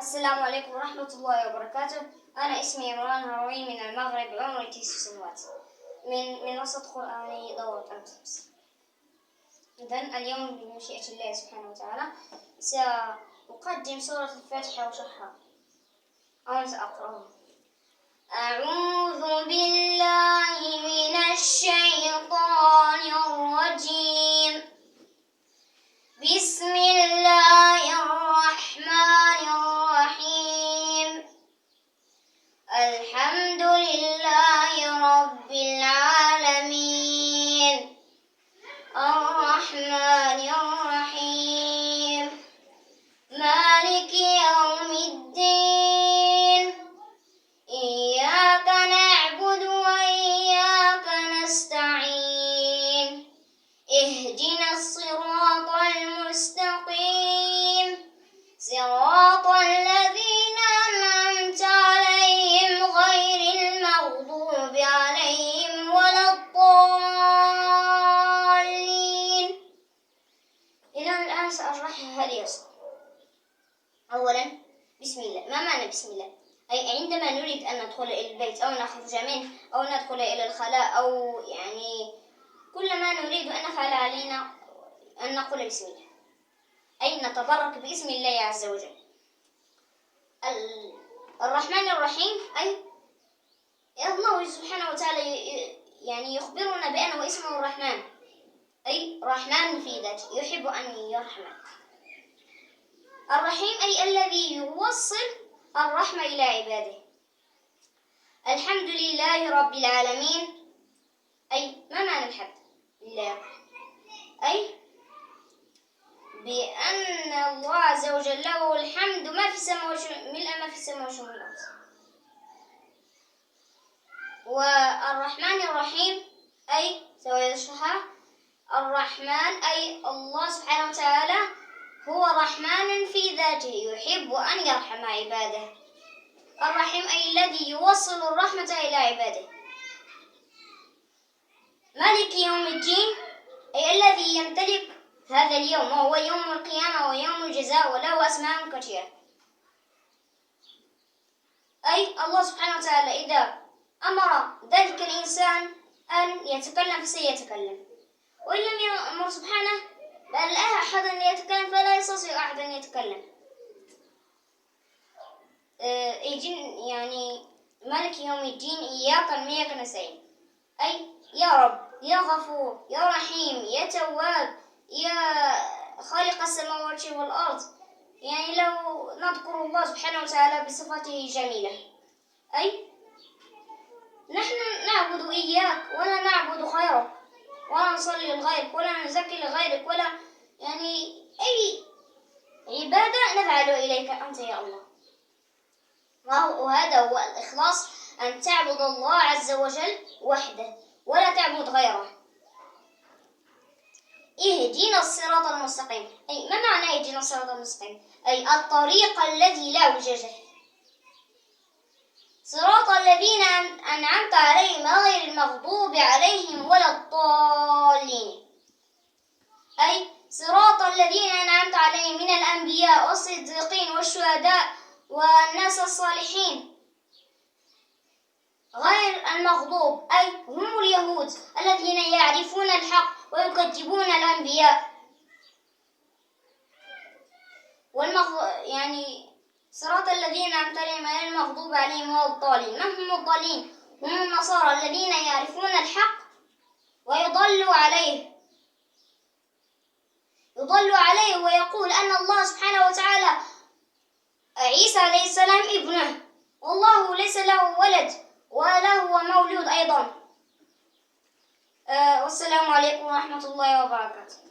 السلام عليكم ورحمة الله وبركاته. أنا اسمي عمران هروي من المغرب، عمري 9 سنوات، من منصة قرآني دورة أمس. إذن اليوم بمشيئة الله سبحانه وتعالى سأقدم سورة الفاتحة وشرحها، أو سأقرأها. أعوذ بالله من الشيطان الرجيم. بسم الله الرحمن الرحيم. الحمد لله رب العالمين، الرحمن الرحيم، مالك يوم الدين، إياك نعبد وإياك نستعين، اهدنا الصراط المستقيم، صراط الذين أنعمت عليهم غير المغضوب عليهم ولا الضالين. إذا الآن سأشرحها اليسر. أولا، بسم الله. ما معنى بسم الله؟ أي عندما نريد أن ندخل إلى البيت أو نخرج منه أو ندخل إلى الخلاء، أو كل ما نريد أن نفعل علينا أن نقول بسم الله، أي نتبرك باسم الله عز وجل. الرحمن الرحيم، أي الله سبحانه وتعالى يخبرنا بأنه اسمه الرحمن، أي رحمن في ذاته، يحب أن يرحمك. الرحيم أي الذي يوصل الرحمة إلى عباده. الحمد لله رب العالمين، أي ما معنى الحمد لله؟ أي بأن الله عز وجل له الحمد ما في السماء ملء ما في السماء وشمول الأرض. والرحمن الرحيم أي سويشرحها. الرحمن أي الله سبحانه وتعالى هو رحمن في ذاته، يحب أن يرحم عباده. الرحيم أي الذي يوصل الرحمة إلى عباده. مالك يوم الدين أي الذي يمتلك هذا اليوم، وهو يوم القيامة ويوم الجزاء، وله أسماء كثيرة. أي الله سبحانه وتعالى إذا أمر ذلك الإنسان أن يتكلم فسيتكلم، وإن لم يأمر سبحانه بل لا أحد أن يتكلم فلا يستطيع أحد أن يتكلم. مالك يوم الدين، إياك نستعين، أي يا رب، يا غفور، يا رحيم، يا تواب، يا خالق السماوات والأرض. لو نذكر الله سبحانه وتعالى بصفاته الجميلة، أي نحن نعبد إياك ولا نعبد غيرك، ولا نصلي لغيرك، ولا نزكي لغيرك، ولا أي عبادة نفعل إليك أنت يا الله. وهذا هو الإخلاص، أن تعبد الله عز وجل وحده ولا تعبد غيره. اهدنا الصراط المستقيم، أي ما معنى اهدنا الصراط المستقيم؟ أي الطريق الذي لا وجاج فيه، صراط الذين أنعمت عليهم غير المغضوب عليهم ولا الضالين، أي صراط الذين أنعمت عليهم من الأنبياء والصديقين والشهداء والناس الصالحين، غير المغضوب أي هم اليهود الذين يعرفون الحق ويكذبون الأنبياء. صراط الذين أنعمت عليهم غير المغضوب عليهم ولا الضالين. من هم الضالين؟ هم النصارى الذين يعرفون الحق ويضلوا عليه ويقول أن الله سبحانه وتعالى عيسى عليه السلام ابنه، والله ليس له ولد ولا هو مولود أيضا. والسلام عليكم ورحمة الله وبركاته.